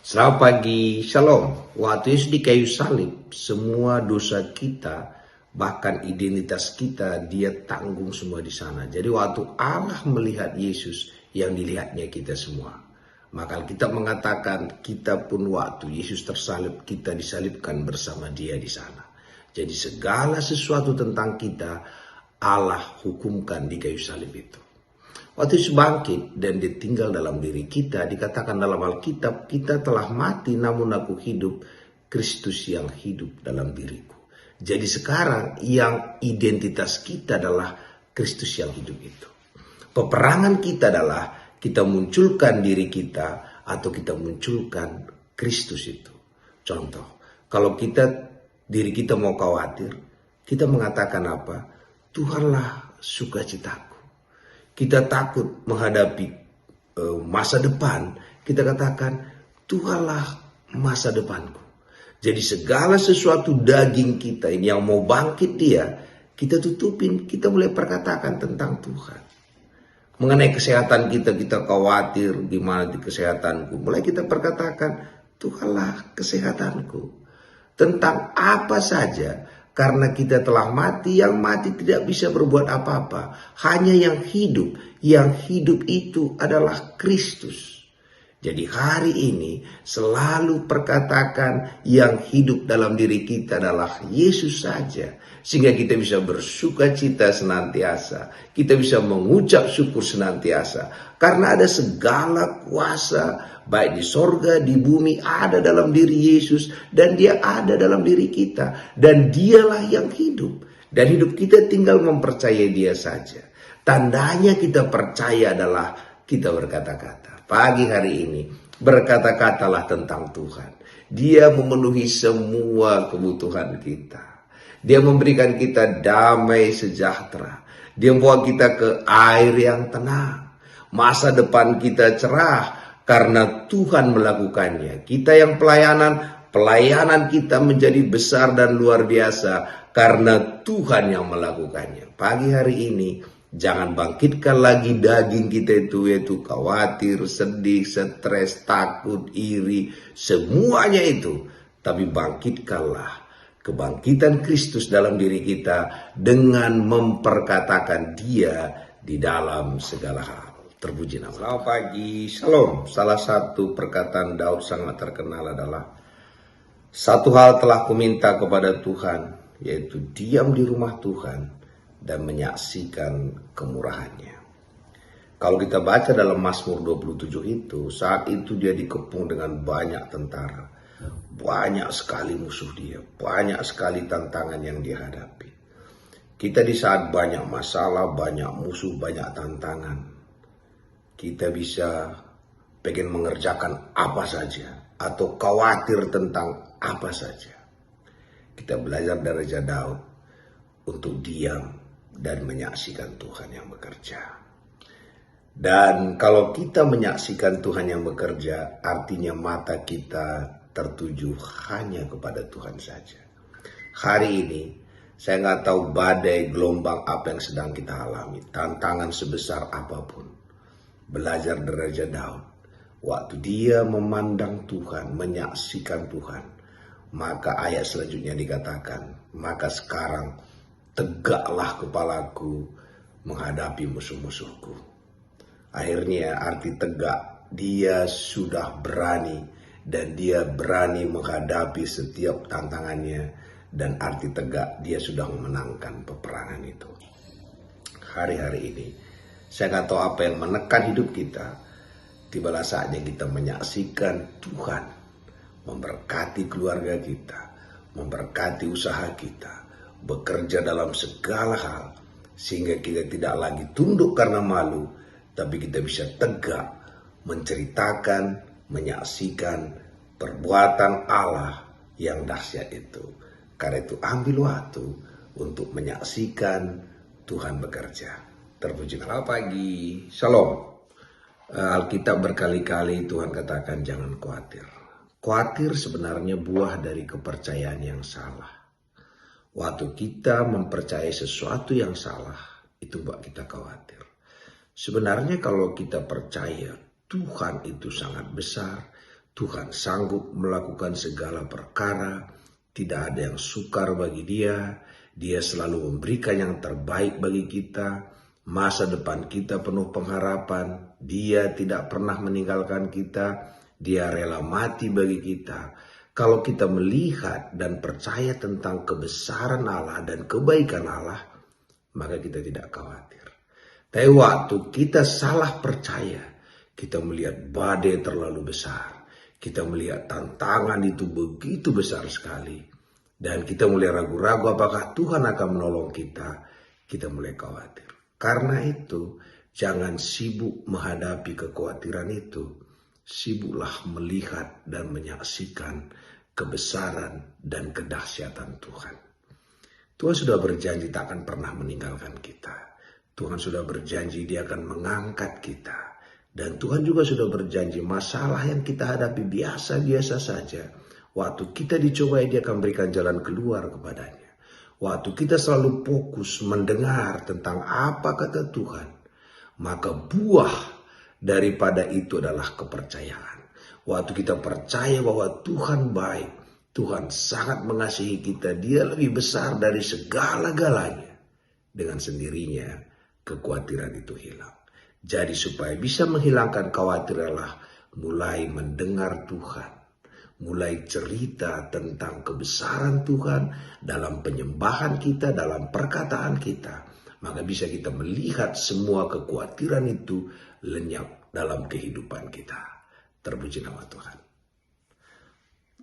Selamat pagi, Shalom. Waktu Yesus di kayu salib, semua dosa kita, bahkan identitas kita, dia tanggung semua di sana. Jadi waktu Allah melihat Yesus, yang dilihatnya kita semua. Maka kita mengatakan, kita pun waktu Yesus tersalib, kita disalibkan bersama dia di sana. Jadi segala sesuatu tentang kita, Allah hukumkan di kayu salib itu. Waktu Yesus bangkit dan dia tinggal dalam diri kita, dikatakan dalam Alkitab, kita telah mati namun aku hidup, Kristus yang hidup dalam diriku. Jadi sekarang yang identitas kita adalah Kristus yang hidup itu. Peperangan kita adalah kita munculkan diri kita atau kita munculkan Kristus itu. Contoh, kalau diri kita mau khawatir, kita mengatakan apa? Tuhanlah sukacitaku. Kita takut menghadapi masa depan, kita katakan Tuhanlah masa depanku. Jadi segala sesuatu daging kita ini yang mau bangkit dia, kita tutupin, kita mulai perkatakan tentang Tuhan. Mengenai kesehatan kita khawatir gimana di kesehatanku. Mulai kita perkatakan Tuhanlah kesehatanku. Tentang apa saja, karena kita telah mati, yang mati tidak bisa berbuat apa-apa. Hanya yang hidup itu adalah Kristus. Jadi hari ini selalu perkatakan yang hidup dalam diri kita adalah Yesus saja. Sehingga kita bisa bersuka cita senantiasa. Kita bisa mengucap syukur senantiasa. Karena ada segala kuasa baik di sorga, di bumi ada dalam diri Yesus. Dan dia ada dalam diri kita. Dan dialah yang hidup. Dan hidup kita tinggal mempercayai dia saja. Tandanya kita percaya adalah kita berkata-kata. Pagi hari ini berkata-katalah tentang Tuhan. Dia memenuhi semua kebutuhan kita. Dia memberikan kita damai sejahtera. Dia membawa kita ke air yang tenang. Masa depan kita cerah karena Tuhan melakukannya. Kita yang pelayanan kita menjadi besar dan luar biasa karena Tuhan yang melakukannya. Pagi hari ini jangan bangkitkan lagi daging kita itu, yaitu khawatir, sedih, stres, takut, iri, semuanya itu. Tapi bangkitkanlah kebangkitan Kristus dalam diri kita dengan memperkatakan dia di dalam segala hal. Terpuji nama. Selamat pagi, Shalom. Salah satu perkataan Daud sangat terkenal adalah, satu hal telah kuminta kepada Tuhan, yaitu diam di rumah Tuhan dan menyaksikan kemurahannya. Kalau kita baca dalam Mazmur 27 itu, saat itu dia dikepung dengan banyak tentara. Banyak sekali musuh dia, banyak sekali tantangan yang dihadapi. Kita di saat banyak masalah, banyak musuh, banyak tantangan, kita bisa pengen mengerjakan apa saja atau khawatir tentang apa saja. Kita belajar dari Raja Daud untuk diam dan menyaksikan Tuhan yang bekerja. Dan kalau kita menyaksikan Tuhan yang bekerja, artinya mata kita tertuju hanya kepada Tuhan saja. Hari ini saya nggak tahu badai gelombang apa yang sedang kita alami, tantangan sebesar apapun. Belajar dari Raja Daud, waktu dia memandang Tuhan, menyaksikan Tuhan, maka ayat selanjutnya dikatakan, maka sekarang tegaklah kepalaku menghadapi musuh-musuhku. Akhirnya arti tegak, dia sudah berani dan dia berani menghadapi setiap tantangannya, dan arti tegak, dia sudah memenangkan peperangan itu. Hari-hari ini saya nggak tahu apa yang menekan hidup kita. Tibalah saatnya kita menyaksikan Tuhan memberkati keluarga kita, memberkati usaha kita, bekerja dalam segala hal, sehingga kita tidak lagi tunduk karena malu, tapi kita bisa tegak menceritakan, menyaksikan perbuatan Allah yang dahsyat itu. Karena itu ambil waktu untuk menyaksikan Tuhan bekerja. Terpuji. Selamat pagi, Shalom. Alkitab berkali-kali Tuhan katakan jangan khawatir. Khawatir sebenarnya buah dari kepercayaan yang salah. Waktu kita mempercayai sesuatu yang salah, itu buat kita khawatir. Sebenarnya kalau kita percaya Tuhan itu sangat besar, Tuhan sanggup melakukan segala perkara, tidak ada yang sukar bagi Dia. Dia selalu memberikan yang terbaik bagi kita. Masa depan kita penuh pengharapan. Dia tidak pernah meninggalkan kita. Dia rela mati bagi kita. Kalau kita melihat dan percaya tentang kebesaran Allah dan kebaikan Allah, maka kita tidak khawatir. Tapi waktu kita salah percaya, kita melihat badai terlalu besar. Kita melihat tantangan itu begitu besar sekali. Dan kita mulai ragu-ragu apakah Tuhan akan menolong kita. Kita mulai khawatir. Karena itu, jangan sibuk menghadapi kekhawatiran itu. Sibuklah melihat dan menyaksikan kebesaran dan kedahsyatan Tuhan. Tuhan sudah berjanji tak akan pernah meninggalkan kita. Tuhan sudah berjanji Dia akan mengangkat kita. Dan Tuhan juga sudah berjanji masalah yang kita hadapi biasa-biasa saja. Waktu kita dicobai, Dia akan berikan jalan keluar kepadanya. Waktu kita selalu fokus mendengar tentang apa kata Tuhan, maka buah daripada itu adalah kepercayaan. Waktu kita percaya bahwa Tuhan baik, Tuhan sangat mengasihi kita, Dia lebih besar dari segala-galanya. Dengan sendirinya, kekhawatiran itu hilang. Jadi supaya bisa menghilangkan khawatir adalah mulai mendengar Tuhan. Mulai cerita tentang kebesaran Tuhan dalam penyembahan kita, dalam perkataan kita. Maka bisa kita melihat semua kekhawatiran itu lenyap dalam kehidupan kita. Terpuji nama Tuhan.